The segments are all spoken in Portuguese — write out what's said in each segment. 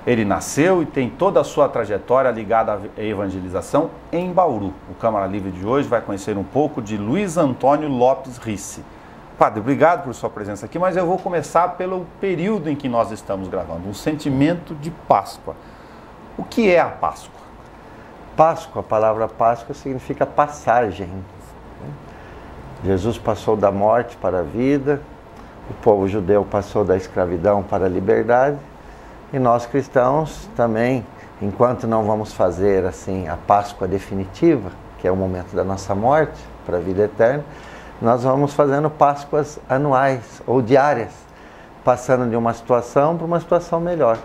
Ele nasceu e tem toda a sua trajetória ligada à evangelização em Bauru. O Câmara Livre de hoje vai conhecer um pouco de Luiz Antônio Lopes Ricci. Padre, obrigado por sua presença aqui, mas eu vou começar pelo período em que nós estamos gravando, o sentimento de Páscoa. O que é a Páscoa? Páscoa, a palavra Páscoa significa passagem. Jesus passou da morte para a vida, o povo judeu passou da escravidão para a liberdade, e nós cristãos também, enquanto não vamos fazer assim a Páscoa definitiva, que é o momento da nossa morte para a vida eterna, nós vamos fazendo Páscoas anuais ou diárias, passando de uma situação para uma situação melhor.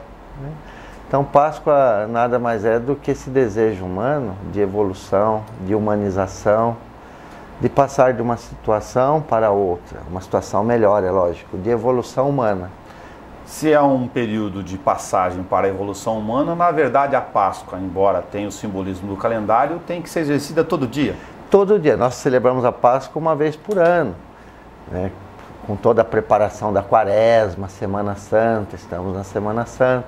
Então Páscoa nada mais é do que esse desejo humano de evolução, de humanização, de passar de uma situação para outra, uma situação melhor, é lógico, de evolução humana. Se é um período de passagem para a evolução humana, na verdade a Páscoa, embora tenha o simbolismo do calendário, tem que ser exercida todo dia. Todo dia. Nós celebramos a Páscoa uma vez por ano, né? Com toda a preparação da Quaresma, Semana Santa, estamos na Semana Santa.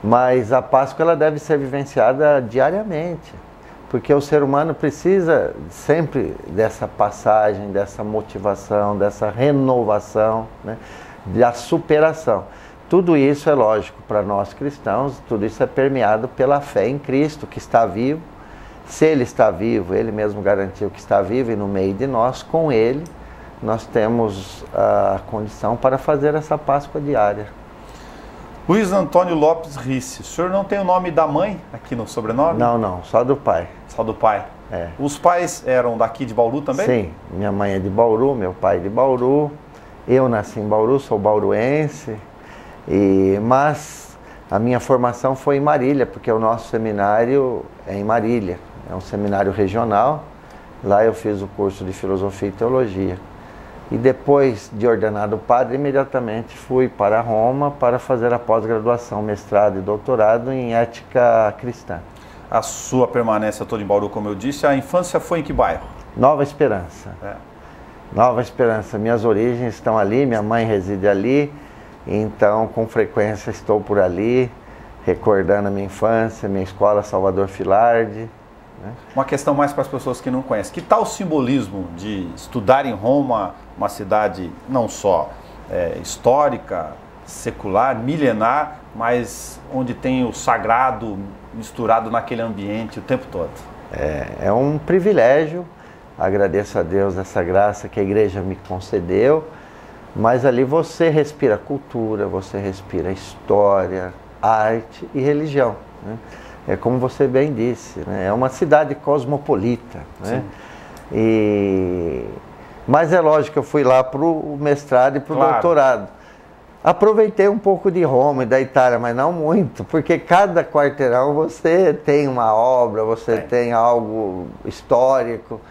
Mas a Páscoa ela deve ser vivenciada diariamente, porque o ser humano precisa sempre dessa passagem, dessa motivação, dessa renovação, né? Da superação. Tudo isso é lógico para nós cristãos, tudo isso é permeado pela fé em Cristo, que está vivo. Se Ele está vivo, Ele mesmo garantiu que está vivo e no meio de nós, com Ele, nós temos a condição para fazer essa Páscoa diária. Luiz Antônio Lopes Ricci, o senhor não tem o nome da mãe aqui no sobrenome? Não, não, só do pai. Só do pai? É. Os pais eram daqui de Bauru também? Sim, minha mãe é de Bauru, meu pai é de Bauru. Eu nasci em Bauru, sou bauruense, mas a minha formação foi em Marília, porque o nosso seminário é em Marília, é um seminário regional. Lá eu fiz o curso de Filosofia e Teologia. E depois de ordenado padre, imediatamente fui para Roma para fazer a pós-graduação, mestrado e doutorado em Ética Cristã. A sua permanência toda em Bauru, como eu disse, a infância foi em que bairro? Nova Esperança. Nova Esperança, minhas origens estão ali, minha mãe reside ali, então com frequência estou por ali, recordando a minha infância, minha escola Salvador Filardi. Né? Uma questão mais para as pessoas que não conhecem, que tal o simbolismo de estudar em Roma, uma cidade não só histórica, secular, milenar, mas onde tem o sagrado misturado naquele ambiente o tempo todo? É um privilégio. Agradeço a Deus essa graça que a igreja me concedeu, mas ali você respira cultura, você respira história, arte e religião, né? É como você bem disse, né? É uma cidade cosmopolita, né? Mas é lógico que eu fui lá para o mestrado e para o doutorado. Aproveitei um pouco de Roma e da Itália, mas não muito, porque cada quarteirão você tem uma obra, você tem algo histórico.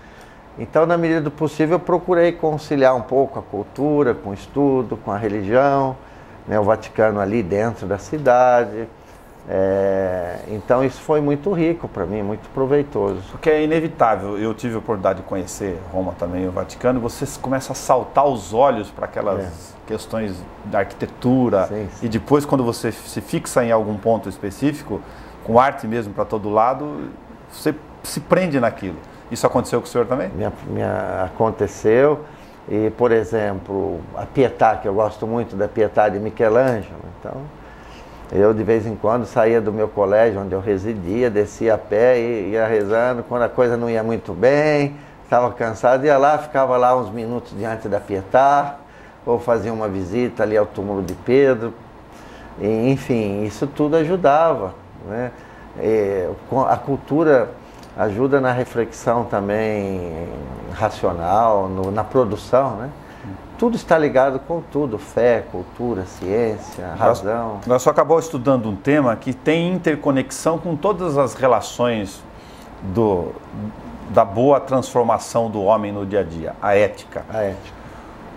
Então, na medida do possível, eu procurei conciliar um pouco a cultura com o estudo, com a religião, né, o Vaticano ali dentro da cidade. Então, isso foi muito rico para mim, muito proveitoso. Porque é inevitável, eu tive a oportunidade de conhecer Roma também, o Vaticano, você começa a saltar os olhos para aquelas questões da arquitetura. Sim. E depois, quando você se fixa em algum ponto específico, com arte mesmo para todo lado, você se prende naquilo. Isso aconteceu com o senhor também? Aconteceu. E, por exemplo, a Pietà, que eu gosto muito da Pietà de Michelangelo. Então, eu de vez em quando saía do meu colégio, onde eu residia, descia a pé e ia rezando. Quando a coisa não ia muito bem, estava cansado, ia lá, ficava lá uns minutos diante da Pietà, ou fazia uma visita ali ao túmulo de Pedro. E, enfim, isso tudo ajudava, né? A cultura ajuda na reflexão também racional, na produção, né? Tudo está ligado com tudo, fé, cultura, ciência, razão. Nós só acabou estudando um tema que tem interconexão com todas as relações da boa transformação do homem no dia a dia, a ética. A ética.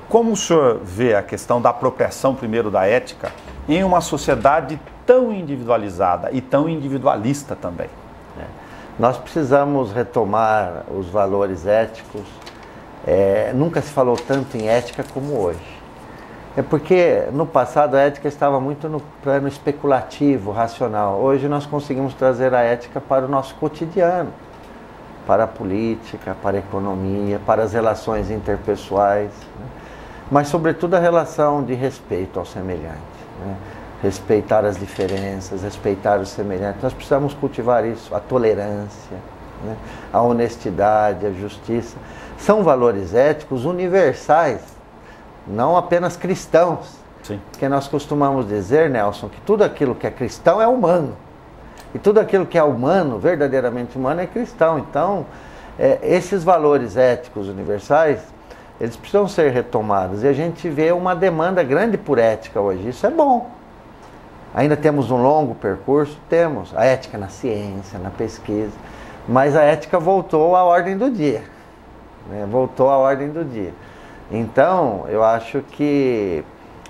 Como o senhor vê a questão da apropriação primeiro da ética em uma sociedade tão individualizada e tão individualista também? Nós precisamos retomar os valores éticos. Nunca se falou tanto em ética como hoje. É porque no passado a ética estava muito no plano especulativo, racional. Hoje nós conseguimos trazer a ética para o nosso cotidiano, para a política, para a economia, para as relações interpessoais, né? Mas sobretudo a relação de respeito ao semelhante, né? Respeitar as diferenças, respeitar os semelhantes. Nós precisamos cultivar isso, a tolerância, né? A honestidade, a justiça. São valores éticos universais, não apenas cristãos. Sim. Porque nós costumamos dizer, Nelson, que tudo aquilo que é cristão é humano. E tudo aquilo que é humano, verdadeiramente humano, é cristão. Então, esses valores éticos universais, eles precisam ser retomados. E a gente vê uma demanda grande por ética hoje. Isso é bom. Ainda temos um longo percurso? Temos. A ética na ciência, na pesquisa. Mas a ética voltou à ordem do dia, né? Voltou à ordem do dia. Então, eu acho que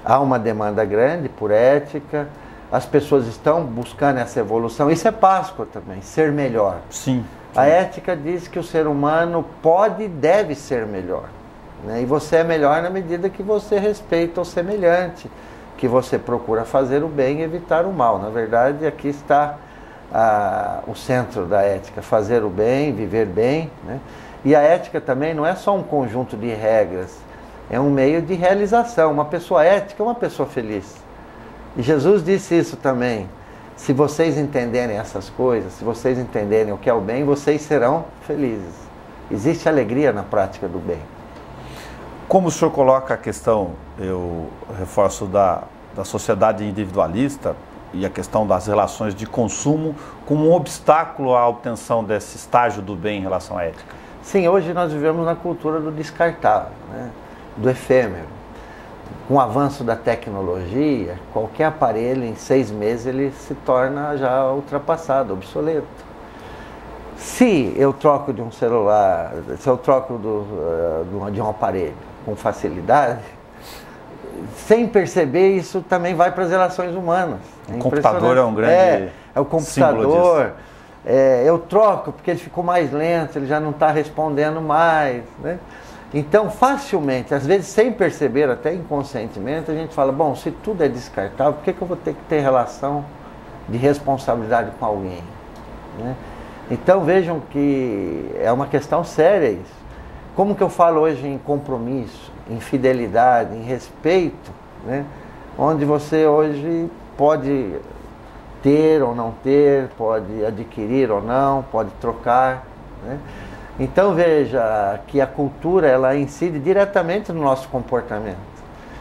há uma demanda grande por ética. As pessoas estão buscando essa evolução. Isso é Páscoa também, ser melhor. Sim. A ética diz que o ser humano pode e deve ser melhor, né? E você é melhor na medida que você respeita o semelhante, que você procura fazer o bem e evitar o mal. Na verdade, aqui está o centro da ética, fazer o bem, viver bem, né? E a ética também não é só um conjunto de regras, é um meio de realização. Uma pessoa ética é uma pessoa feliz. E Jesus disse isso também. Se vocês entenderem essas coisas, se vocês entenderem o que é o bem, vocês serão felizes. Existe alegria na prática do bem. Como o senhor coloca a questão, eu reforço, da sociedade individualista e a questão das relações de consumo como um obstáculo à obtenção desse estágio do bem em relação à ética? Sim, hoje nós vivemos na cultura do descartável, né? Do efêmero. Com o avanço da tecnologia, qualquer aparelho em 6 meses ele se torna já ultrapassado, obsoleto. Se eu troco de um celular, se eu troco de um aparelho com facilidade, sem perceber, isso também vai para as relações humanas. O computador é um grande é o computador. Eu troco porque ele ficou mais lento, ele já não está respondendo mais, né? Então, facilmente, às vezes sem perceber, até inconscientemente, a gente fala, bom, se tudo é descartável, por que eu vou ter que ter relação de responsabilidade com alguém, né? Então, vejam que é uma questão séria isso. Como que eu falo hoje em compromisso, em fidelidade, em respeito, né? Onde você hoje pode ter ou não ter, pode adquirir ou não, pode trocar, né? Então veja que a cultura, ela incide diretamente no nosso comportamento.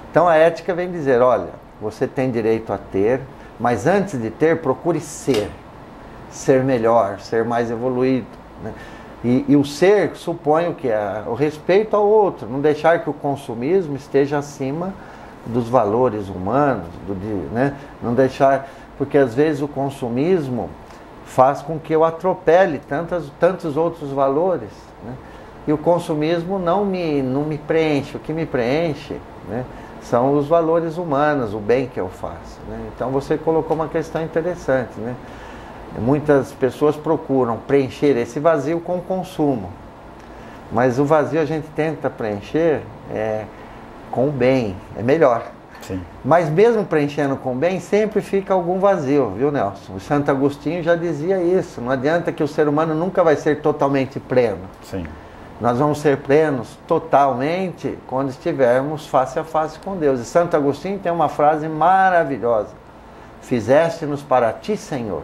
Então a ética vem dizer, olha, você tem direito a ter, mas antes de ter, procure ser melhor, ser mais evoluído, né? E o ser supõe o que é o respeito ao outro, não deixar que o consumismo esteja acima dos valores humanos, né? Não deixar, porque às vezes o consumismo faz com que eu atropele tantos outros valores, né? E o consumismo não me preenche. O que me preenche, né, são os valores humanos, o bem que eu faço, né? Então você colocou uma questão interessante, né? Muitas pessoas procuram preencher esse vazio com o consumo, mas o vazio a gente tenta preencher com o bem, é melhor. Sim. Mas mesmo preenchendo com bem, sempre fica algum vazio, viu, Nelson? O Santo Agostinho já dizia isso. Não adianta, que o ser humano nunca vai ser totalmente pleno. Sim. Nós vamos ser plenos totalmente quando estivermos face a face com Deus. E Santo Agostinho tem uma frase maravilhosa. Fizeste-nos para ti, Senhor.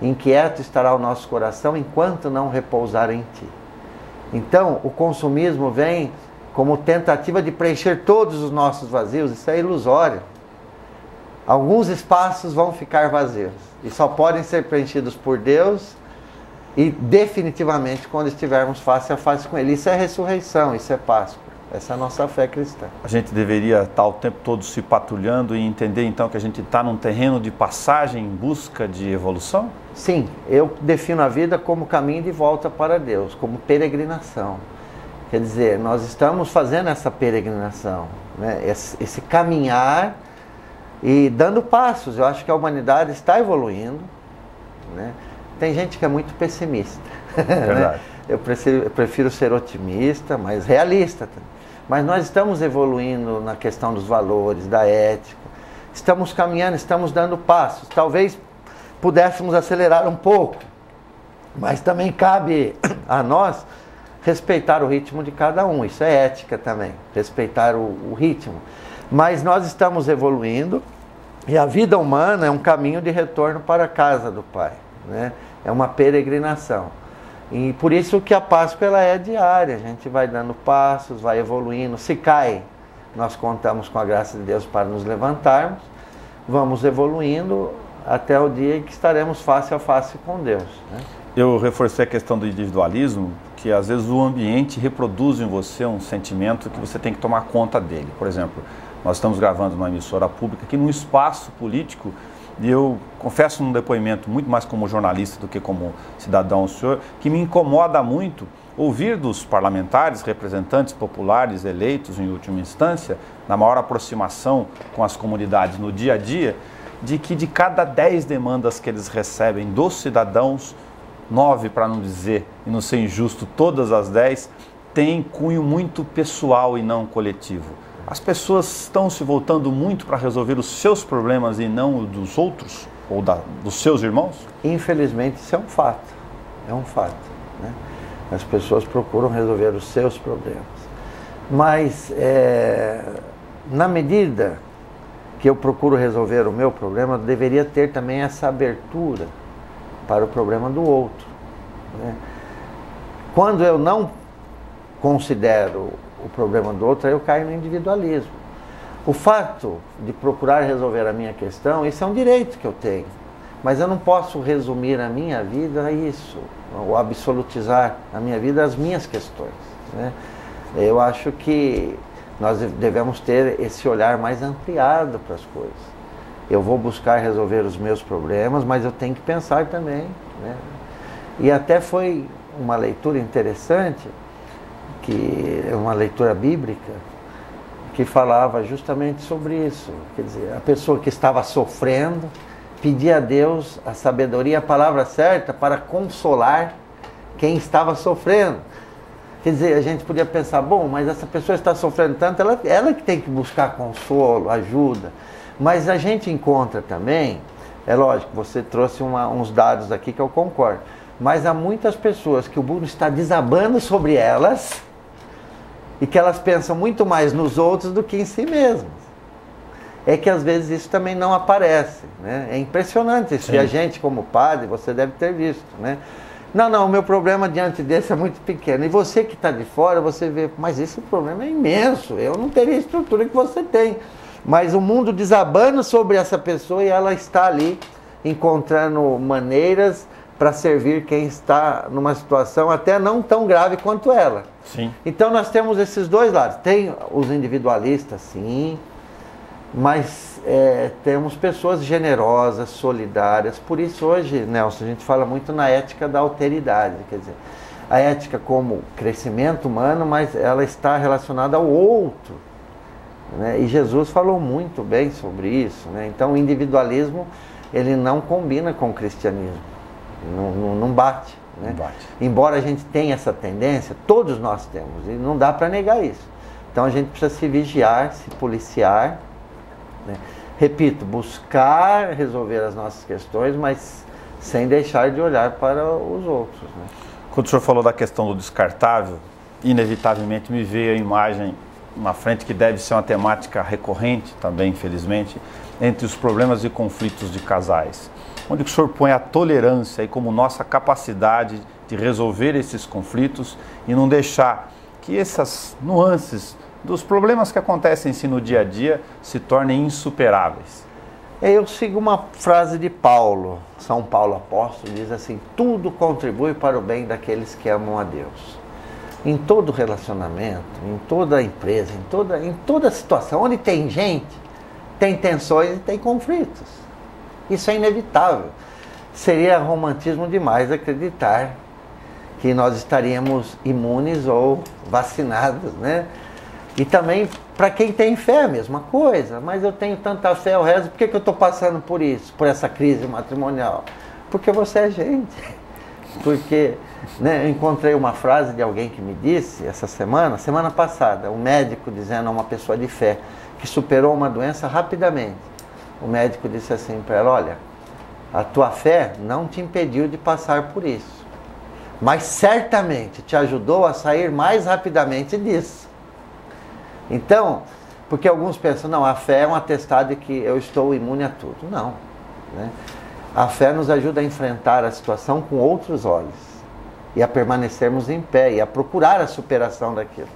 Inquieto estará o nosso coração enquanto não repousar em ti. Então, o consumismo vem como tentativa de preencher todos os nossos vazios. Isso é ilusório. Alguns espaços vão ficar vazios e só podem ser preenchidos por Deus e definitivamente quando estivermos face a face com Ele. Isso é ressurreição, isso é Páscoa. Essa é a nossa fé cristã. A gente deveria estar o tempo todo se patrulhando e entender então que a gente está num terreno de passagem em busca de evolução? Sim, eu defino a vida como caminho de volta para Deus, como peregrinação. Quer dizer, nós estamos fazendo essa peregrinação, né? Esse caminhar e dando passos. Eu acho que a humanidade está evoluindo, né? Tem gente que é muito pessimista. Verdade. Né? Eu prefiro ser otimista, mas realista. mas nós estamos evoluindo na questão dos valores, da ética. Estamos caminhando, estamos dando passos. Talvez pudéssemos acelerar um pouco, mas também cabe a nós respeitar o ritmo de cada um. Isso é ética também, respeitar o ritmo. Mas nós estamos evoluindo e a vida humana é um caminho de retorno para a casa do Pai, né? É uma peregrinação. E por isso que a Páscoa ela é diária, a gente vai dando passos, vai evoluindo. Se cai, nós contamos com a graça de Deus para nos levantarmos, vamos evoluindo até o dia em que estaremos face a face com Deus, né? Eu reforcei a questão do individualismo, que às vezes o ambiente reproduz em você um sentimento que você tem que tomar conta dele. Por exemplo, nós estamos gravando numa emissora pública aqui num espaço político, e eu confesso num depoimento muito mais como jornalista do que como cidadão ao senhor, que me incomoda muito ouvir dos parlamentares, representantes populares eleitos em última instância, na maior aproximação com as comunidades no dia a dia, de que de cada 10 demandas que eles recebem dos cidadãos, 9, para não dizer, e não ser injusto, todas as 10, têm cunho muito pessoal e não coletivo. As pessoas estão se voltando muito para resolver os seus problemas e não os dos outros, ou dos seus irmãos? Infelizmente isso é um fato, né? As pessoas procuram resolver os seus problemas. Mas na medida que eu procuro resolver o meu problema, eu deveria ter também essa abertura para o problema do outro, né? Quando eu não considero o problema do outro, aí eu caio no individualismo. O fato de procurar resolver a minha questão, isso é um direito que eu tenho, mas eu não posso resumir a minha vida a isso, ou absolutizar a minha vida às minhas questões, né? Eu acho que nós devemos ter esse olhar mais ampliado para as coisas. Eu vou buscar resolver os meus problemas, mas eu tenho que pensar também, né? E até foi uma leitura interessante, que é uma leitura bíblica, que falava justamente sobre isso. Quer dizer, a pessoa que estava sofrendo pedia a Deus a sabedoria, a palavra certa para consolar quem estava sofrendo. Quer dizer, a gente podia pensar, bom, mas essa pessoa está sofrendo tanto, ela que tem que buscar consolo, ajuda. Mas a gente encontra também, é lógico, você trouxe uns dados aqui que eu concordo, mas há muitas pessoas que o mundo está desabando sobre elas e que elas pensam muito mais nos outros do que em si mesmas. É que às vezes isso também não aparece, né? É impressionante isso. Sim. E a gente como padre, você deve ter visto, né? Não, o meu problema diante desse é muito pequeno. E você que está de fora, você vê, mas esse problema é imenso, eu não teria a estrutura que você tem. Mas o mundo desabando sobre essa pessoa e ela está ali encontrando maneiras para servir quem está numa situação até não tão grave quanto ela. Sim. Então nós temos esses dois lados. Tem os individualistas, sim, mas temos pessoas generosas, solidárias. Por isso hoje, Nelson, a gente fala muito na ética da alteridade. Quer dizer, a ética como crescimento humano, mas ela está relacionada ao outro, né? E Jesus falou muito bem sobre isso, né? Então o individualismo, ele não combina com o cristianismo, não bate, né? Não bate. Embora a gente tenha essa tendência, todos nós temos, e não dá para negar isso. Então a gente precisa se vigiar, se policiar, né? Repito, buscar resolver as nossas questões, mas sem deixar de olhar para os outros, né? Quando o senhor falou da questão do descartável, inevitavelmente me veio a imagem na frente que deve ser uma temática recorrente também, infelizmente, entre os problemas e conflitos de casais, onde o senhor põe a tolerância e como nossa capacidade de resolver esses conflitos e não deixar que essas nuances dos problemas que acontecem em si no dia a dia se tornem insuperáveis. Eu sigo uma frase de Paulo, São Paulo apóstolo, diz assim: tudo contribui para o bem daqueles que amam a Deus. Em todo relacionamento, em toda empresa, em toda situação, onde tem gente, tem tensões e tem conflitos. Isso é inevitável. Seria romantismo demais acreditar que nós estaríamos imunes ou vacinados, né? E também, para quem tem fé, a mesma coisa. Mas eu tenho tanta fé, o resto, por que eu estou passando por isso, por essa crise matrimonial? Porque você é gente. Porque Né? Eu encontrei uma frase de alguém que me disse essa semana passada, um médico dizendo a uma pessoa de fé que superou uma doença rapidamente. O médico disse assim para ela: olha, a tua fé não te impediu de passar por isso, mas certamente te ajudou a sair mais rapidamente disso. Então, porque alguns pensam, não, a fé é um atestado de que eu estou imune a tudo. Não, né? A fé nos ajuda a enfrentar a situação com outros olhos e a permanecermos em pé e a procurar a superação daquilo.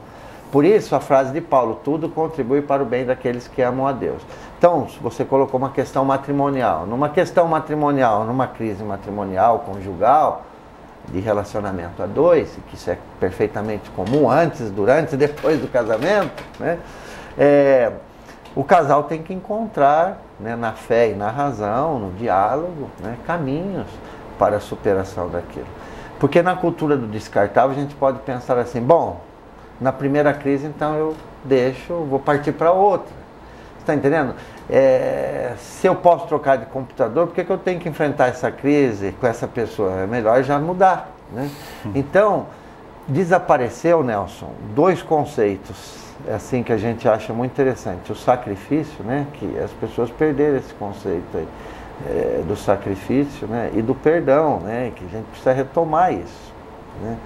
Por isso a frase de Paulo: tudo contribui para o bem daqueles que amam a Deus. Então, você colocou uma questão matrimonial. Numa questão matrimonial, numa crise matrimonial, conjugal, de relacionamento a dois, que isso é perfeitamente comum antes, durante e depois do casamento, né? O casal tem que encontrar, né, na fé e na razão, no diálogo, né, caminhos para a superação daquilo. Porque na cultura do descartável a gente pode pensar assim: bom, na primeira crise então eu deixo, vou partir para outra. Você está entendendo? Se eu posso trocar de computador, por que eu tenho que enfrentar essa crise com essa pessoa? É melhor já mudar, né? Então, desapareceu, Nelson, dois conceitos assim que a gente acha muito interessante: o sacrifício, né, que as pessoas perderam esse conceito aí, do sacrifício, né, e do perdão, né, que a gente precisa retomar isso, né?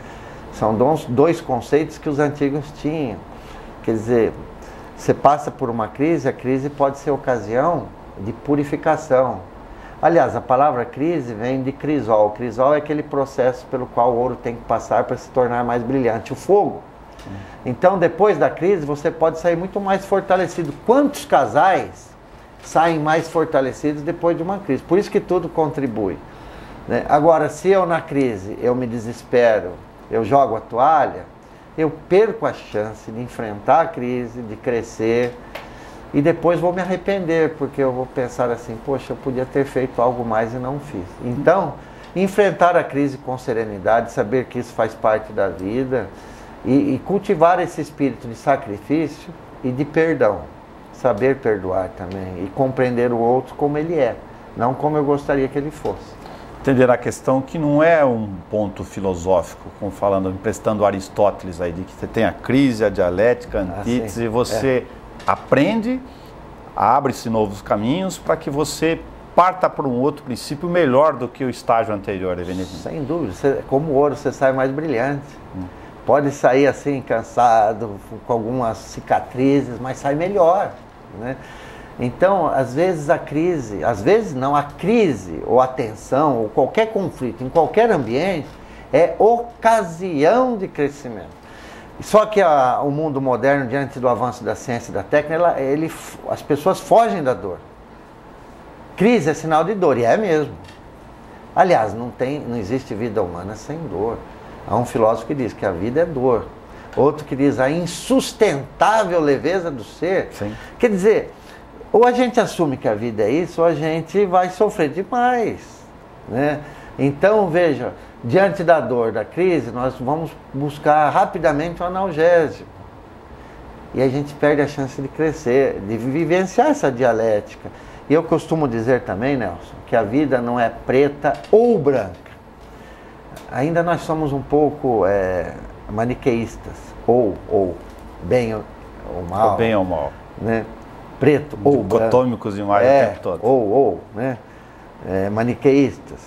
São dois conceitos que os antigos tinham. Quer dizer, você passa por uma crise, a crise pode ser ocasião de purificação. Aliás, a palavra crise vem de crisol. Crisol é aquele processo pelo qual o ouro tem que passar para se tornar mais brilhante, o fogo. Então, depois da crise, você pode sair muito mais fortalecido. Quantos casais saem mais fortalecidos depois de uma crise? Por isso que tudo contribui, né? Agora, se eu na crise, eu me desespero, eu jogo a toalha, eu perco a chance de enfrentar a crise, de crescer, e depois vou me arrepender, porque eu vou pensar assim: poxa, eu podia ter feito algo mais e não fiz. Então, enfrentar a crise com serenidade, saber que isso faz parte da vida, e cultivar esse espírito de sacrifício e de perdão. Saber perdoar também e compreender o outro como ele é, não como eu gostaria que ele fosse. Entender a questão que não é um ponto filosófico, como falando, emprestando Aristóteles aí, de que você tem a crise, a dialética, a antítese, e você aprende, abre-se novos caminhos para que você parta para um outro princípio melhor do que o estágio anterior, evidentemente. Sem dúvida, como ouro você sai mais brilhante. Pode sair assim, cansado, com algumas cicatrizes, mas sai melhor, né? Então, às vezes a crise ou a tensão, ou qualquer conflito, em qualquer ambiente, é ocasião de crescimento. Só que o mundo moderno, diante do avanço da ciência e da técnica, as pessoas fogem da dor. Crise é sinal de dor, e é mesmo. Aliás, não existe vida humana sem dor. Há um filósofo que diz que a vida é dor. Outro que diz a insustentável leveza do ser. Sim. Quer dizer, ou a gente assume que a vida é isso, ou a gente vai sofrer demais, né? Então, veja, diante da dor, da crise, nós vamos buscar rapidamente um analgésico. E a gente perde a chance de crescer, de vivenciar essa dialética. E eu costumo dizer também, Nelson, que a vida não é preta ou branca. Ainda nós somos um pouco maniqueístas, ou bem ou mal. Ou bem ou mal. Né? Preto ou branco. Dicotômicos demais o tempo todo. Né? Maniqueístas.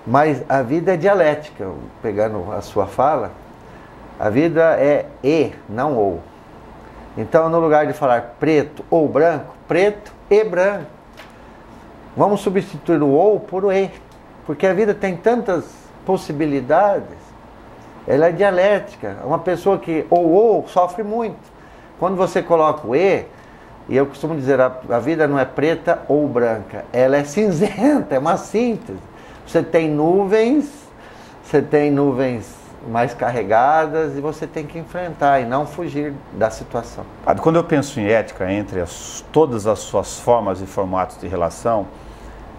Mas a vida é dialética, pegando a sua fala, a vida é e, não ou. Então, no lugar de falar preto ou branco, preto e branco. Vamos substituir o ou por o e, porque a vida tem tantas possibilidades, ela é dialética. Uma pessoa que ou sofre muito. Quando você coloca o e eu costumo dizer, a vida não é preta ou branca, ela é cinzenta, é uma síntese. Você tem nuvens mais carregadas e você tem que enfrentar e não fugir da situação. Quando eu penso em ética, entre todas as suas formas e formatos de relação,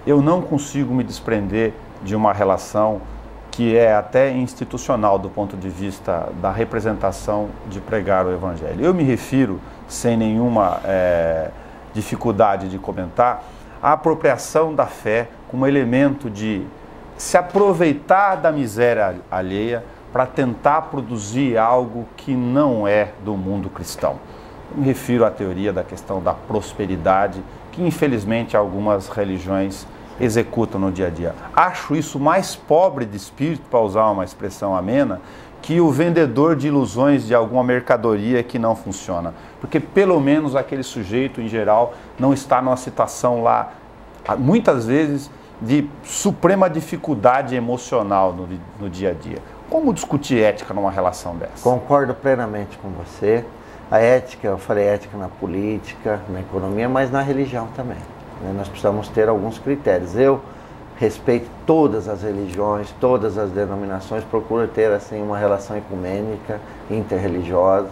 eu não consigo me desprender de uma relação que é até institucional do ponto de vista da representação de pregar o Evangelho. Eu me refiro, sem nenhuma dificuldade de comentar, à apropriação da fé como elemento de se aproveitar da miséria alheia para tentar produzir algo que não é do mundo cristão. Eu me refiro à teoria da questão da prosperidade, que infelizmente algumas religiões executam no dia a dia. Acho isso mais pobre de espírito, para usar uma expressão amena, que o vendedor de ilusões de alguma mercadoria que não funciona. Porque pelo menos aquele sujeito, em geral, não está numa situação lá, muitas vezes, de suprema dificuldade emocional no dia a dia. Como discutir ética numa relação dessa? Concordo plenamente com você. A ética, eu falei ética na política, na economia, mas na religião também. Nós precisamos ter alguns critérios. Eu respeito todas as religiões, todas as denominações, procuro ter assim uma relação ecumênica, interreligiosa.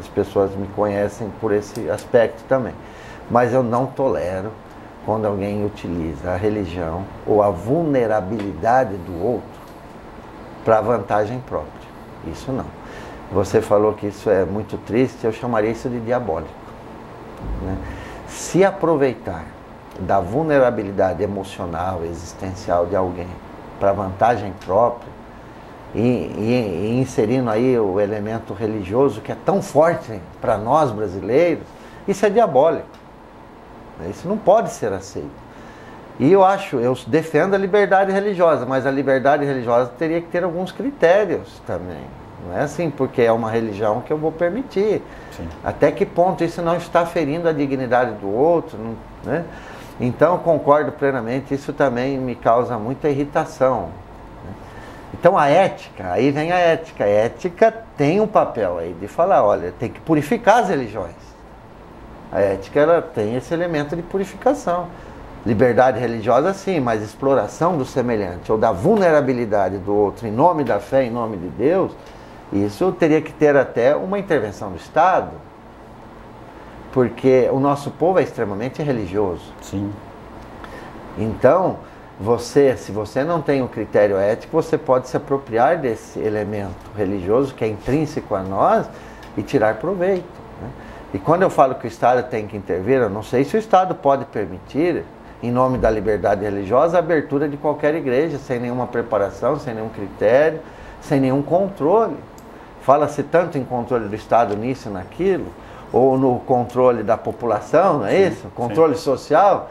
As pessoas me conhecem por esse aspecto também. Mas eu não tolero quando alguém utiliza a religião ou a vulnerabilidade do outro para vantagem própria. Isso não. Você falou que isso é muito triste, eu chamaria isso de diabólico. Né? Se aproveitar da vulnerabilidade emocional, existencial de alguém para vantagem própria e inserindo aí o elemento religioso que é tão forte para nós brasileiros, isso é diabólico. Isso não pode ser aceito. E eu defendo a liberdade religiosa, mas a liberdade religiosa teria que ter alguns critérios também. Não é assim porque é uma religião que eu vou permitir. Sim. Até que ponto isso não está ferindo a dignidade do outro, né? Então, concordo plenamente, isso também me causa muita irritação. Né? Então, a ética, aí vem a ética. A ética tem um papel aí de falar, olha, tem que purificar as religiões. A ética, ela tem esse elemento de purificação. Liberdade religiosa, sim, mas exploração do semelhante ou da vulnerabilidade do outro em nome da fé, em nome de Deus, isso teria que ter até uma intervenção do Estado. Porque o nosso povo é extremamente religioso. Sim. Então, se você não tem um critério ético, você pode se apropriar desse elemento religioso que é intrínseco a nós e tirar proveito. Né? E quando eu falo que o Estado tem que intervir, eu não sei se o Estado pode permitir, em nome da liberdade religiosa, a abertura de qualquer igreja, sem nenhuma preparação, sem nenhum critério, sem nenhum controle. Fala-se tanto em controle do Estado nisso e naquilo, ou no controle da população, não é isso? Controle social.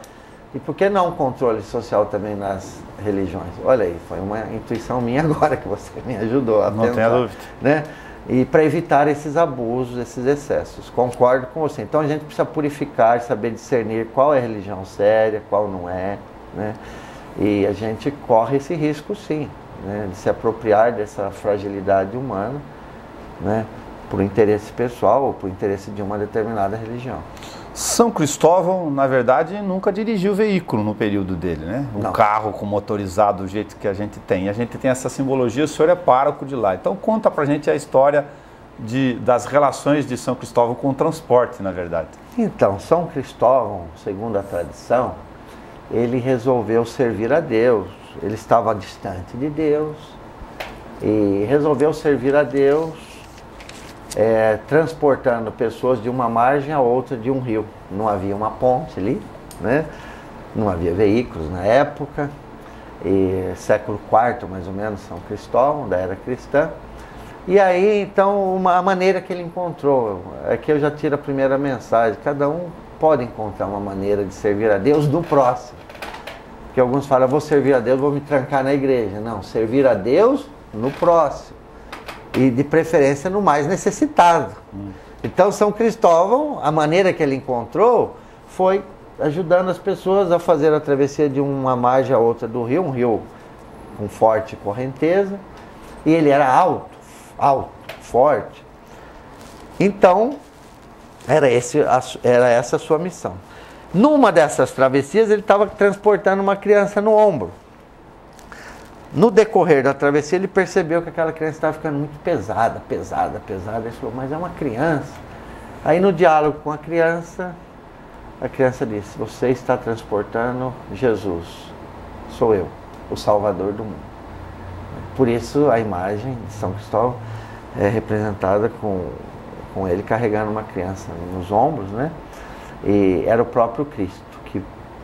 E por que não controle social também nas religiões? Olha aí, foi uma intuição minha agora que você me ajudou a pensar. Não tenha dúvida. Né? E para evitar esses abusos, esses excessos. Concordo com você. Então a gente precisa purificar, saber discernir qual é a religião séria, qual não é. Né? E a gente corre esse risco sim, né? De se apropriar dessa fragilidade humana, né? Por interesse pessoal ou por interesse de uma determinada religião. São Cristóvão, na verdade, nunca dirigiu veículo no período dele, né? Um carro com motorizado do jeito que a gente tem. A gente tem essa simbologia, o senhor é pároco de lá. Então conta pra gente a história das relações de São Cristóvão com o transporte, na verdade. Então, São Cristóvão, segundo a tradição, ele resolveu servir a Deus. Ele estava distante de Deus e resolveu servir a Deus transportando pessoas de uma margem a outra de um rio. Não havia uma ponte ali, né? Não havia veículos na época, e século IV mais ou menos, São Cristóvão, da era cristã. E aí então a maneira que ele encontrou, é que eu já tiro a primeira mensagem, cada um pode encontrar uma maneira de servir a Deus no próximo. Porque alguns falam, vou servir a Deus, vou me trancar na igreja. Não, servir a Deus no próximo. E de preferência no mais necessitado. Então São Cristóvão, a maneira que ele encontrou foi ajudando as pessoas a fazer a travessia de uma margem a outra do rio, um rio com forte correnteza, e ele era alto, forte. Então era essa a sua missão. Numa dessas travessias ele estava transportando uma criança no ombro. No decorrer da travessia, ele percebeu que aquela criança estava ficando muito pesada. Ele falou, mas é uma criança. Aí no diálogo com a criança disse, você está transportando Jesus. Sou eu, o Salvador do mundo. Por isso a imagem de São Cristóvão é representada com ele carregando uma criança nos ombros, né? E era o próprio Cristo que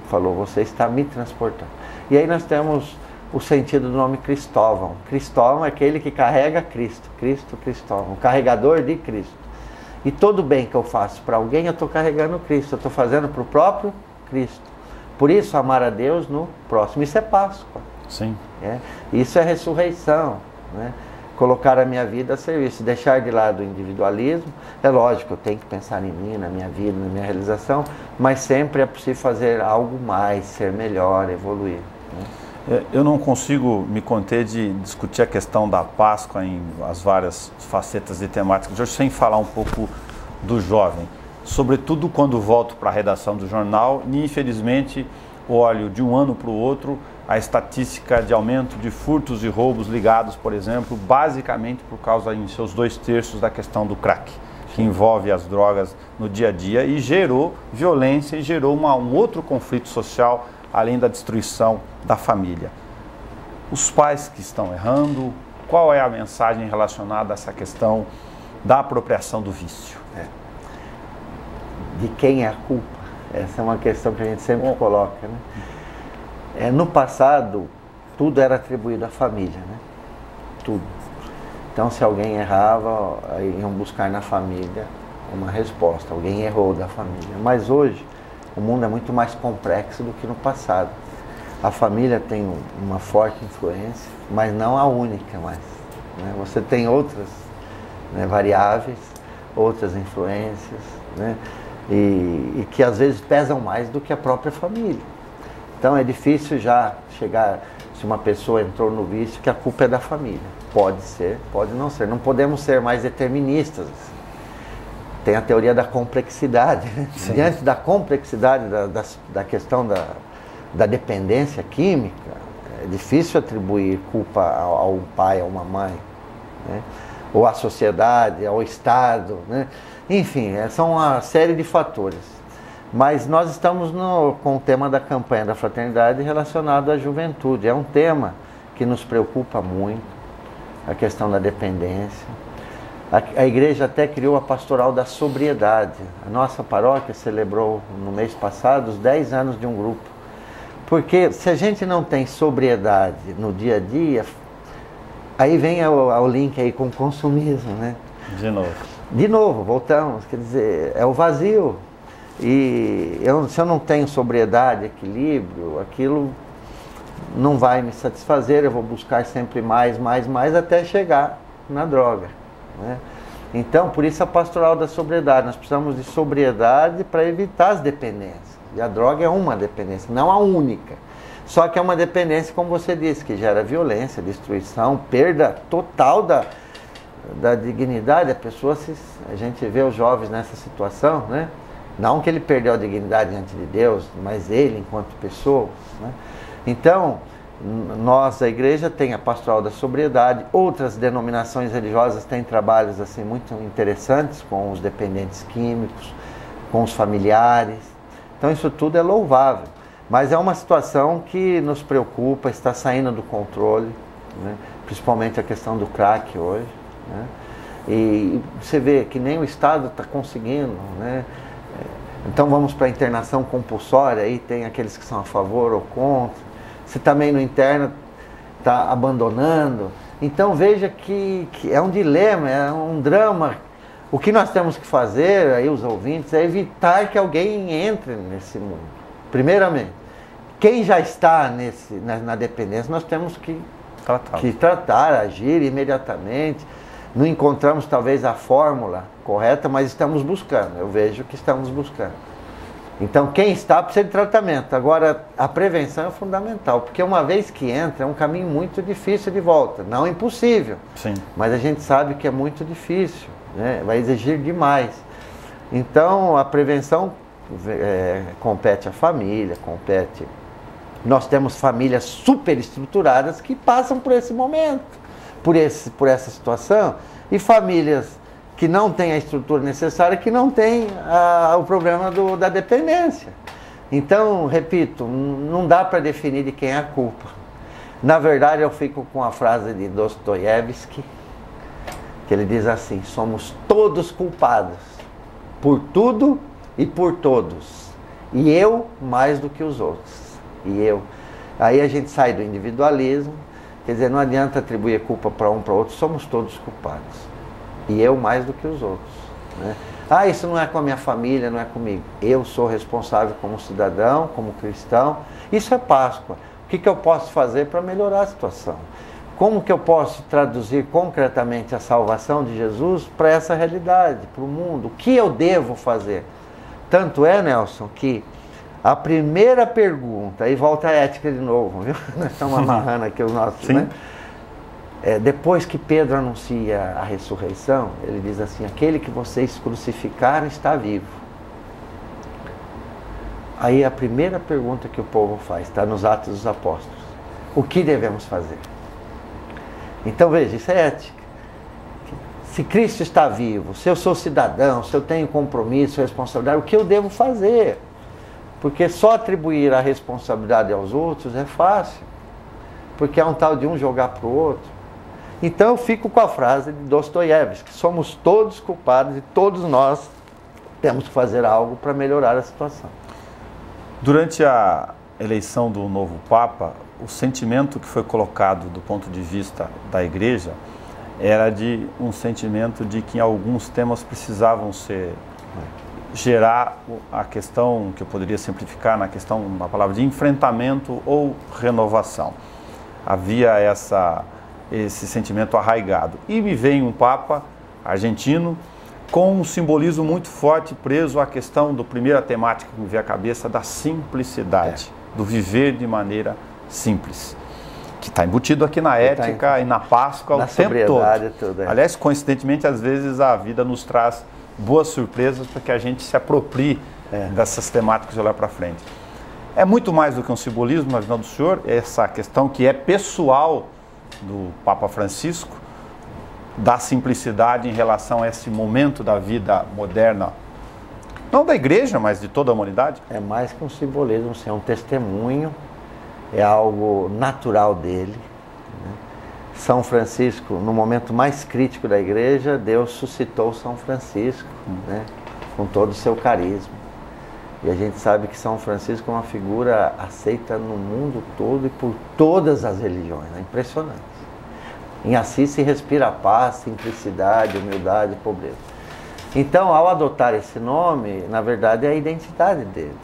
falou, você está me transportando. E aí nós temos o sentido do nome Cristóvão. Cristóvão é aquele que carrega Cristo. Cristo, Cristóvão, o carregador de Cristo. E todo bem que eu faço para alguém, eu estou carregando Cristo, eu estou fazendo para o próprio Cristo. Por isso, amar a Deus no próximo. Isso é Páscoa. Sim. Isso é ressurreição, né? Colocar a minha vida a serviço, deixar de lado o individualismo. É lógico, eu tenho que pensar em mim, na minha vida, na minha realização, mas sempre é possível fazer algo mais, ser melhor, evoluir, né? Eu não consigo me conter de discutir a questão da Páscoa em as várias facetas de temáticas de hoje, sem falar um pouco do jovem. Sobretudo quando volto para a redação do jornal e, infelizmente, olho de um ano para o outro a estatística de aumento de furtos e roubos ligados, por exemplo, basicamente por causa, em seus 2/3, da questão do crack, que envolve as drogas no dia a dia e gerou violência e gerou um outro conflito social, além da destruição da família. Os pais que estão errando, qual é a mensagem relacionada a essa questão da apropriação do vício? De quem é a culpa? Essa é uma questão que a gente sempre coloca, né? No passado, tudo era atribuído à família, né? Tudo. Então, se alguém errava, aí iam buscar na família uma resposta. Alguém errou da família. Mas hoje, o mundo é muito mais complexo do que no passado. A família tem uma forte influência, mas não a única mais, né? Você tem outras, né, variáveis, outras influências, né? E que às vezes pesam mais do que a própria família. Então é difícil já chegar, se uma pessoa entrou no vício, que a culpa é da família. Pode ser, pode não ser. Não podemos ser mais deterministas. Tem a teoria da complexidade, né? Diante da complexidade da questão da dependência química, é difícil atribuir culpa a um pai, a uma mãe, né? Ou à sociedade, ao Estado, né? Enfim, são uma série de fatores. Mas nós estamos com o tema da campanha da fraternidade relacionado à juventude. É um tema que nos preocupa muito, a questão da dependência. A igreja até criou a pastoral da sobriedade. A nossa paróquia celebrou no mês passado os 10 anos de um grupo. Porque se a gente não tem sobriedade no dia a dia, aí vem o link aí com o consumismo, né? De novo, voltamos, quer dizer, é o vazio. E se eu não tenho sobriedade, equilíbrio, aquilo não vai me satisfazer, eu vou buscar sempre mais, até chegar na droga, né? Então, por isso a pastoral da sobriedade. Nós precisamos de sobriedade para evitar as dependências. E a droga é uma dependência, não a única. Só que é uma dependência, como você disse, que gera violência, destruição, perda total da dignidade. A gente vê os jovens nessa situação, né? Não que ele perdeu a dignidade diante de Deus, mas ele enquanto pessoa, né? Então, nós, a igreja, tem a pastoral da sobriedade. Outras denominações religiosas têm trabalhos assim muito interessantes com os dependentes químicos, com os familiares. Então, isso tudo é louvável. Mas é uma situação que nos preocupa, está saindo do controle, né? Principalmente a questão do crack hoje, né? E você vê que nem o Estado está conseguindo, né? Então vamos para a internação compulsória, aí tem aqueles que são a favor ou contra. Se também no interno está abandonando. Então veja que é um dilema, é um drama. O que nós temos que fazer, aí os ouvintes, é evitar que alguém entre nesse mundo. Primeiramente, quem já está na dependência, nós temos que tratar, agir imediatamente. Não encontramos talvez a fórmula correta, mas estamos buscando. Eu vejo que estamos buscando. Então, quem está precisa de tratamento. Agora, a prevenção é fundamental, porque uma vez que entra, é um caminho muito difícil de volta. Não impossível, sim, mas a gente sabe que é muito difícil, né? Vai exigir demais. Então, a prevenção compete à família, compete... Nós temos famílias super estruturadas que passam por esse momento, por essa situação, e famílias que não têm a estrutura necessária, que não têm o problema da dependência. Então, repito, não dá para definir de quem é a culpa. Na verdade, eu fico com a frase de Dostoiévski, que ele diz assim: somos todos culpados, por tudo e por todos, e eu mais do que os outros, e eu. Aí a gente sai do individualismo, quer dizer, não adianta atribuir culpa para um, para outro, somos todos culpados. E eu mais do que os outros, né? Ah, isso não é com a minha família, não é comigo. Eu sou responsável como cidadão, como cristão. Isso é Páscoa. O que eu posso fazer para melhorar a situação? Como que eu posso traduzir concretamente a salvação de Jesus para essa realidade, para o mundo? O que eu devo fazer? Tanto é, Nelson, que a primeira pergunta, aí volta a ética de novo, viu? Nós estamos amarrando aqui os nossos, Sim. né? Depois que Pedro anuncia a ressurreição, ele diz assim: aquele que vocês crucificaram está vivo. Aí a primeira pergunta que o povo faz, está nos Atos dos Apóstolos: o que devemos fazer? Então veja, isso é ética. Se Cristo está vivo, se eu sou cidadão, se eu tenho compromisso, responsabilidade, o que eu devo fazer? Porque só atribuir a responsabilidade aos outros é fácil, porque é um tal de um jogar para o outro. Então eu fico com a frase de Dostoiévski: somos todos culpados e todos nós temos que fazer algo para melhorar a situação. Durante a eleição do novo Papa, o sentimento que foi colocado do ponto de vista da Igreja era de um sentimento de que alguns temas precisavam gerar a questão, que eu poderia simplificar na questão, uma palavra de enfrentamento ou renovação. Havia esse sentimento arraigado. E me vem um Papa argentino com um simbolismo muito forte preso à questão da primeira temática que me veio à cabeça, da simplicidade, do viver de maneira simples, que está embutido aqui na ética e na Páscoa o tempo todo. Tudo, Aliás, coincidentemente, às vezes a vida nos traz boas surpresas para que a gente se aproprie dessas temáticas de olhar para frente. É muito mais do que um simbolismo, na visão do senhor, essa questão que é pessoal do Papa Francisco, da simplicidade em relação a esse momento da vida moderna, não da igreja, mas de toda a humanidade? É mais que um simbolismo, é um testemunho, é algo natural dele, né? São Francisco, no momento mais crítico da igreja, Deus suscitou São Francisco, né? Com todo o seu carisma. E a gente sabe que São Francisco é uma figura aceita no mundo todo e por todas as religiões, é impressionante. Em Assis se respira paz, simplicidade, humildade, pobreza. Então, ao adotar esse nome, na verdade é a identidade dele.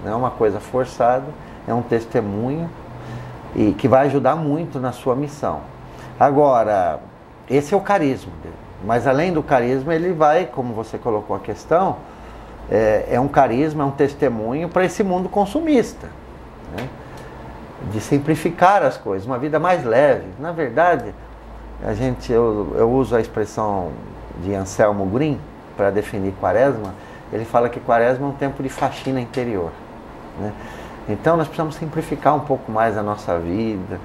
Não é uma coisa forçada, é um testemunho e que vai ajudar muito na sua missão. Agora, esse é o carisma dele. Mas além do carisma, ele vai, como você colocou a questão, é um carisma, é um testemunho para esse mundo consumista, né? De simplificar as coisas, uma vida mais leve. Na verdade, eu uso a expressão de Anselmo Green para definir Quaresma. Ele fala que Quaresma é um tempo de faxina interior, né? Então nós precisamos simplificar um pouco mais a nossa vida,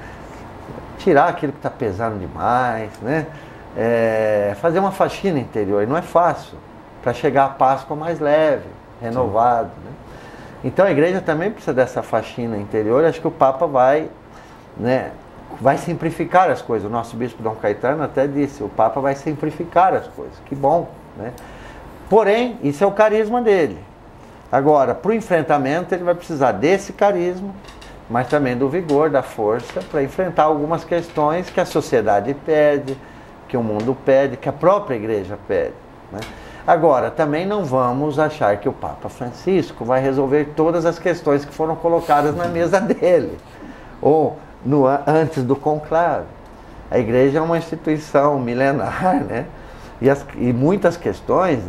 tirar aquilo que está pesando demais, né? Fazer uma faxina interior, e não é fácil, para chegar à Páscoa mais leve, renovado, né? Então a igreja também precisa dessa faxina interior. Acho que o Papa vai simplificar as coisas. O nosso bispo Dom Caetano até disse: o Papa vai simplificar as coisas. Que bom, né? Porém, isso é o carisma dele. Agora, para o enfrentamento, ele vai precisar desse carisma, mas também do vigor, da força, para enfrentar algumas questões que a sociedade pede, que o mundo pede, que a própria igreja pede, né? Agora, também não vamos achar que o Papa Francisco vai resolver todas as questões que foram colocadas na mesa dele, ou antes do conclave. A igreja é uma instituição milenar, né? E muitas questões,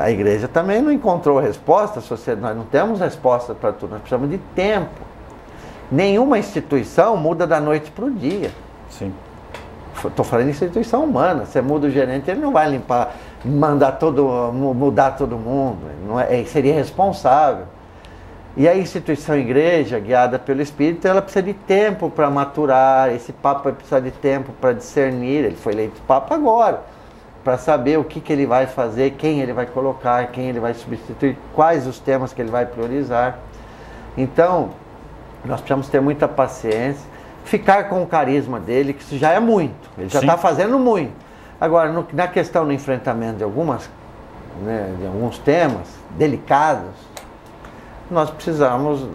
a igreja também não encontrou resposta, nós não temos resposta para tudo, nós precisamos de tempo. Nenhuma instituição muda da noite para o dia. Sim. Estou falando de instituição humana. Você muda o gerente, ele não vai mudar todo mundo. Seria irresponsável. E a instituição igreja, guiada pelo Espírito, ela precisa de tempo para maturar. Esse Papa vai precisar de tempo para discernir. Ele foi eleito Papa agora, para saber o que ele vai fazer, quem ele vai colocar, quem ele vai substituir, quais os temas que ele vai priorizar. Então, nós precisamos ter muita paciência, ficar com o carisma dele, que isso já é muito, ele já está fazendo muito. Agora, na questão do enfrentamento de de alguns temas delicados, nós precisamos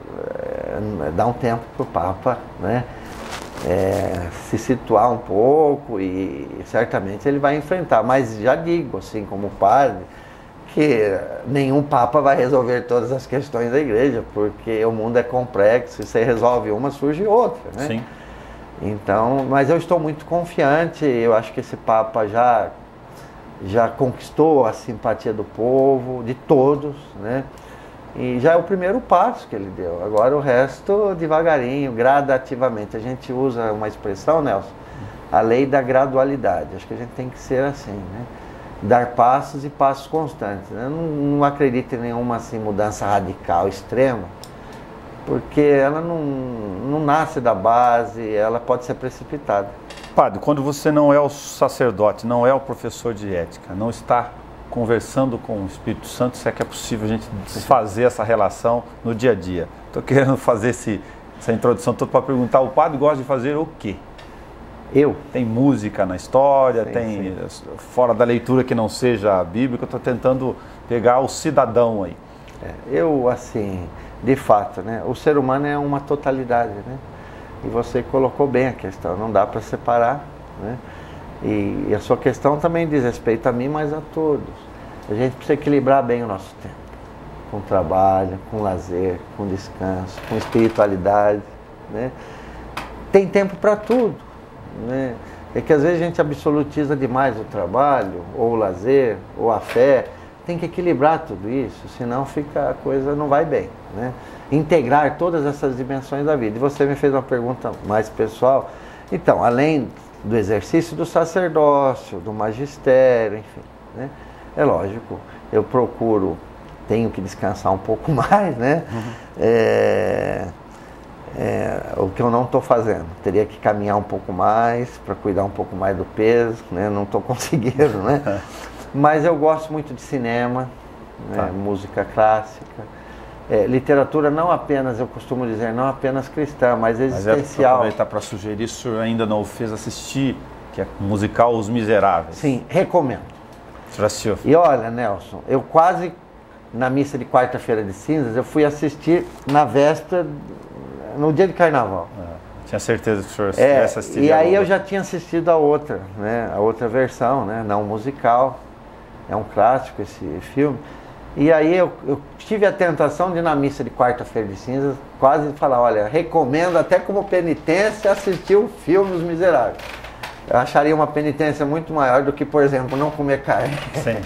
dar um tempo para o Papa, né, se situar um pouco e certamente ele vai enfrentar. Mas já digo, assim, como padre, que nenhum Papa vai resolver todas as questões da igreja, porque o mundo é complexo, e você resolve uma, surge outra, né? Sim. Então, mas eu estou muito confiante, eu acho que esse Papa já conquistou a simpatia do povo, de todos, né? E já é o primeiro passo que ele deu. Agora o resto, devagarinho, gradativamente. A gente usa uma expressão, Nelson, a lei da gradualidade. Acho que a gente tem que ser assim, né? Dar passos e passos constantes. Eu não acredito em nenhuma assim, mudança radical, extrema, porque ela não nasce da base, ela pode ser precipitada. Padre, quando você não é o sacerdote, não é o professor de ética, não está conversando com o Espírito Santo, se é que é possível a gente desfazer essa relação no dia a dia. Estou querendo fazer essa introdução toda para perguntar, o padre gosta de fazer o quê? Tem música na história, tem fora da leitura que não seja bíblica, eu estou tentando pegar o cidadão aí. Eu, assim, de fato, né, o ser humano é uma totalidade, né? E você colocou bem a questão, não dá para separar, né? E a sua questão também diz respeito a mim, mas a todos. A gente precisa equilibrar bem o nosso tempo, com trabalho, com lazer, com descanso, com espiritualidade, né? Tem tempo para tudo, né? É que às vezes a gente absolutiza demais o trabalho, ou o lazer, ou a fé. Tem que equilibrar tudo isso, senão a coisa não vai bem, né? Integrar todas essas dimensões da vida. E você me fez uma pergunta mais pessoal. Então, além do exercício do sacerdócio, do magistério, enfim, né? É lógico, eu tenho que descansar um pouco mais, né? O que eu não estou fazendo, teria que caminhar um pouco mais para cuidar um pouco mais do peso, né? Não estou conseguindo, né? Mas eu gosto muito de cinema, né? Música clássica, literatura não apenas, eu costumo dizer, não apenas cristã, mas existencial. Mas aproveitar para sugerir, o senhor ainda não o fez assistir, que é o musical Os Miseráveis. Sim, recomendo. O senhor assistiu? E olha, Nelson, eu quase, na missa de quarta-feira de cinzas, eu fui assistir na véspera, no dia de carnaval. Tinha certeza que o senhor tivesse assistido. E aí eu já tinha assistido a outra, né? A outra versão, né? Não musical. É um clássico esse filme. E aí eu tive a tentação de, na missa de quarta-feira de cinzas, quase falar, olha, recomendo até como penitência assistir o filme Os Miseráveis. Eu acharia uma penitência muito maior do que, por exemplo, não comer carne. Sim.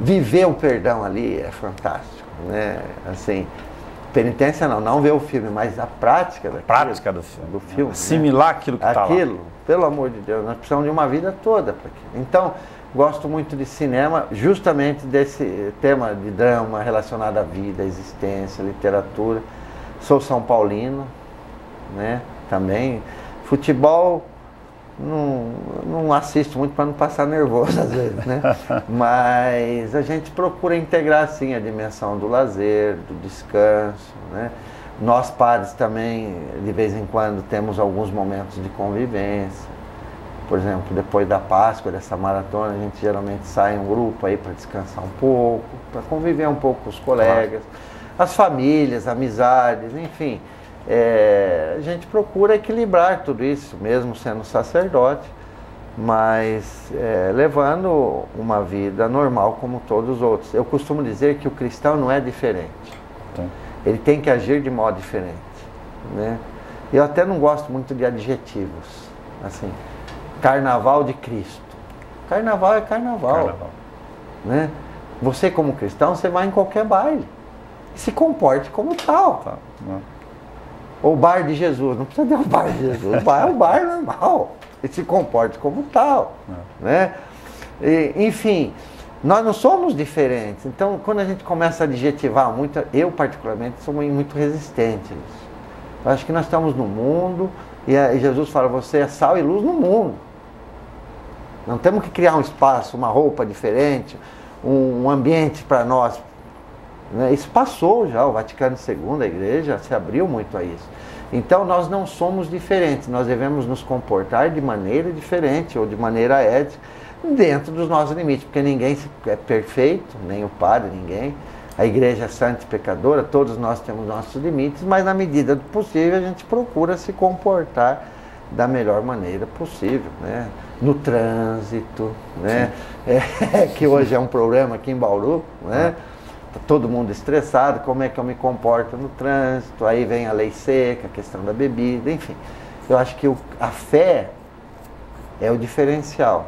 Viver o perdão ali é fantástico, né? Assim, penitência não ver o filme, mas a prática do filme. Assimilar, né? Aquilo que está lá. Aquilo, pelo amor de Deus, nós precisamos de uma vida toda para aquilo. Então, gosto muito de cinema, justamente desse tema de drama relacionado à vida, à existência, literatura. Sou São Paulino, né? Também. Futebol, não assisto muito para não passar nervoso às vezes, né? Mas a gente procura integrar, sim, a dimensão do lazer, do descanso, né? Nós, padres, também, de vez em quando, temos alguns momentos de convivência. Por exemplo, depois da Páscoa, dessa maratona, a gente geralmente sai em um grupo aí para descansar um pouco, para conviver um pouco com os colegas, as famílias, amizades, enfim. A gente procura equilibrar tudo isso, mesmo sendo sacerdote, mas levando uma vida normal como todos os outros. Eu costumo dizer que o cristão não é diferente. Ele tem que agir de modo diferente, né? Eu até não gosto muito de adjetivos, assim. Carnaval de Cristo. Carnaval é carnaval. Né? Você, como cristão, você vai em qualquer baile. E se comporte como tal. Ou bar de Jesus. Não precisa ter um bar de Jesus. O bar é um bar normal. E se comporte como tal. Né? Enfim, nós não somos diferentes. Então, quando a gente começa a adjetivar muito, eu particularmente sou muito resistente a isso. Eu acho que nós estamos no mundo e Jesus fala, você é sal e luz no mundo. Não temos que criar um espaço, uma roupa diferente, um ambiente para nós. Isso passou já, o Vaticano II, a igreja, se abriu muito a isso. Então nós não somos diferentes, nós devemos nos comportar de maneira diferente ou de maneira ética, dentro dos nossos limites, porque ninguém é perfeito, nem o padre, ninguém. A igreja é santa e pecadora, todos nós temos nossos limites, mas na medida do possível a gente procura se comportar da melhor maneira possível, né? No trânsito, né? Que hoje é um problema aqui em Bauru, né? Tá todo mundo estressado, como é que eu me comporto no trânsito? Aí vem a lei seca, a questão da bebida, enfim. Eu acho que a fé é o diferencial.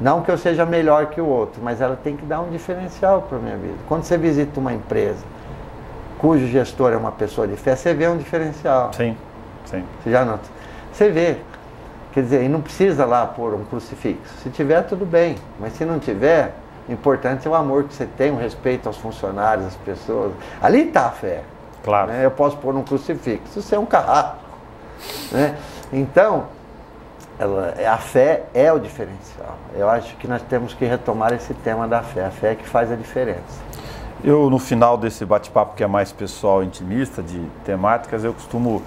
Não que eu seja melhor que o outro, mas ela tem que dar um diferencial para a minha vida. Quando você visita uma empresa cujo gestor é uma pessoa de fé, você vê um diferencial. Sim, sim. Você já nota? Você vê. Quer dizer, e não precisa lá pôr um crucifixo. Se tiver, tudo bem. Mas se não tiver, o importante é o amor que você tem, o respeito aos funcionários, às pessoas. Ali está a fé. Claro. Né? Eu posso pôr um crucifixo. Isso é um carrasco. Né? Então, a fé é o diferencial. Eu acho que nós temos que retomar esse tema da fé. A fé é que faz a diferença. Eu, no final desse bate-papo, que é mais pessoal, intimista, de temáticas, eu costumo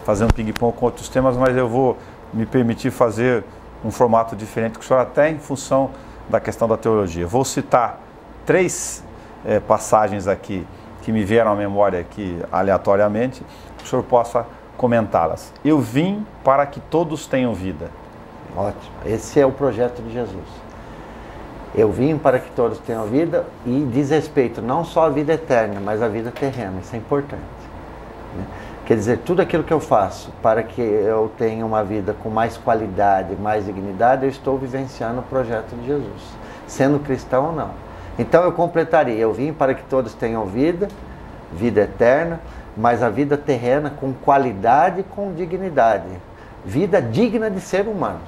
fazer um ping-pong com outros temas, mas eu vou me permitir fazer um formato diferente, que o senhor até em função da questão da teologia. Vou citar 3 passagens aqui que me vieram à memória aqui aleatoriamente, que o senhor possa comentá-las. Eu vim para que todos tenham vida. Ótimo. Esse é o projeto de Jesus. Eu vim para que todos tenham vida e diz respeito não só à vida eterna, mas à vida terrena. Isso é importante. Né? Quer dizer, tudo aquilo que eu faço para que eu tenha uma vida com mais qualidade, mais dignidade, eu estou vivenciando o projeto de Jesus, sendo cristão ou não. Então eu completaria, eu vim para que todos tenham vida, vida eterna, mas a vida terrena com qualidade e com dignidade. Vida digna de ser humano.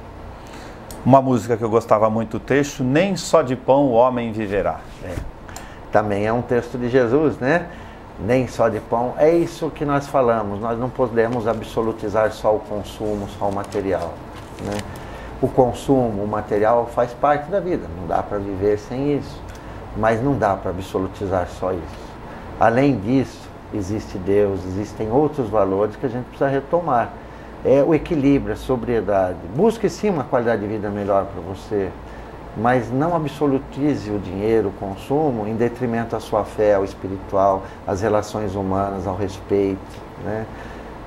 Uma música que eu gostava muito do texto, nem só de pão o homem viverá. Também é um texto de Jesus, né? Nem só de pão. É isso que nós falamos. Nós não podemos absolutizar só o consumo, só o material. Né? O consumo, o material faz parte da vida. Não dá para viver sem isso. Mas não dá para absolutizar só isso. Além disso, existe Deus, existem outros valores que a gente precisa retomar. É o equilíbrio, a sobriedade. Busque sim uma qualidade de vida melhor para você, mas não absolutize o dinheiro, o consumo, em detrimento à sua fé, ao espiritual, às relações humanas, ao respeito, né?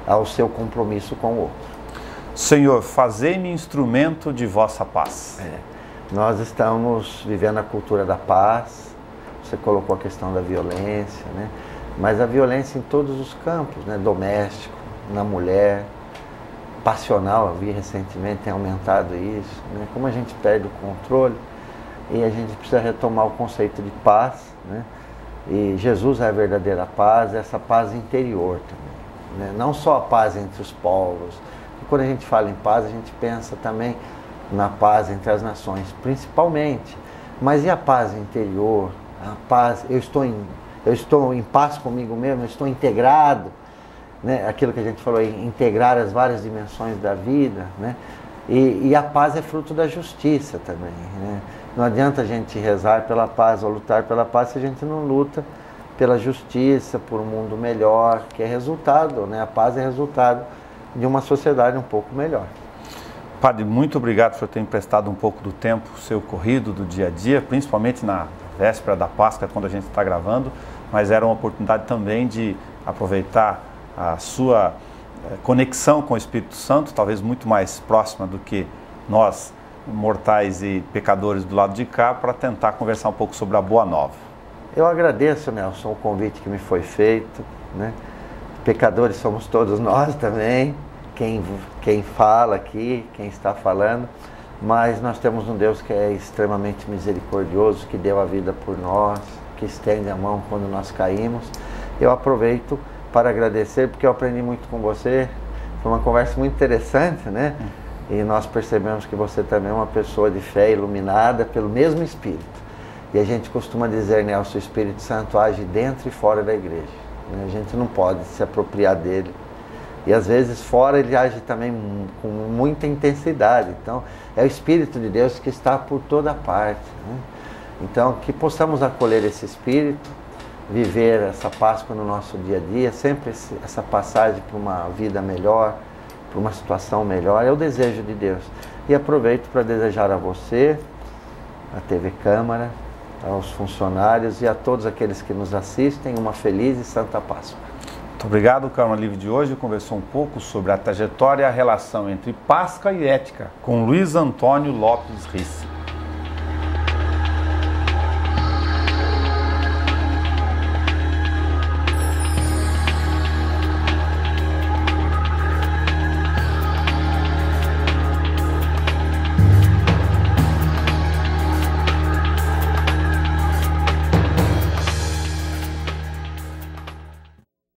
Ao seu compromisso com o outro. Senhor, fazei-me instrumento de vossa paz. Nós estamos vivendo a cultura da paz. Você colocou a questão da violência, né? Mas a violência em todos os campos, né? Doméstico, na mulher, passional, eu vi recentemente, tem aumentado isso, né? Como a gente perde o controle e a gente precisa retomar o conceito de paz, né? E Jesus é a verdadeira paz, essa paz interior também, né? Não só a paz entre os povos, e quando a gente fala em paz, a gente pensa também na paz entre as nações, principalmente, mas e a paz interior, a paz, eu estou em paz comigo mesmo, eu estou integrado, né? Aquilo que a gente falou, integrar as várias dimensões da vida, né? E a paz é fruto da justiça também, né? Não adianta a gente rezar pela paz ou lutar pela paz se a gente não luta pela justiça, por um mundo melhor, que é resultado, né? A paz é resultado de uma sociedade um pouco melhor. Padre, muito obrigado por ter emprestado um pouco do tempo seu corrido do dia a dia, principalmente na véspera da Páscoa, quando a gente está gravando, mas era uma oportunidade também de aproveitar a sua conexão com o Espírito Santo, talvez muito mais próxima do que nós, mortais e pecadores do lado de cá, para tentar conversar um pouco sobre a Boa Nova. Eu agradeço, Nelson, o convite que me foi feito, né? Pecadores somos todos nós também, quem fala aqui, quem está falando, mas nós temos um Deus que é extremamente misericordioso, que deu a vida por nós, que estende a mão quando nós caímos. Eu aproveito para agradecer, porque eu aprendi muito com você, foi uma conversa muito interessante, né? E nós percebemos que você também é uma pessoa de fé iluminada pelo mesmo Espírito. E a gente costuma dizer, Nelson, o Espírito Santo age dentro e fora da igreja, né? A gente não pode se apropriar dele. E às vezes fora ele age também com muita intensidade. Então é o Espírito de Deus que está por toda parte, né? Então que possamos acolher esse Espírito, viver essa Páscoa no nosso dia a dia, sempre essa passagem para uma vida melhor, para uma situação melhor, é o desejo de Deus. E aproveito para desejar a você, a TV Câmara, aos funcionários e a todos aqueles que nos assistem, uma feliz e santa Páscoa. Muito obrigado. O Câmara Livre de hoje conversou um pouco sobre a trajetória e a relação entre Páscoa e ética com Luiz Antônio Lopes Risse.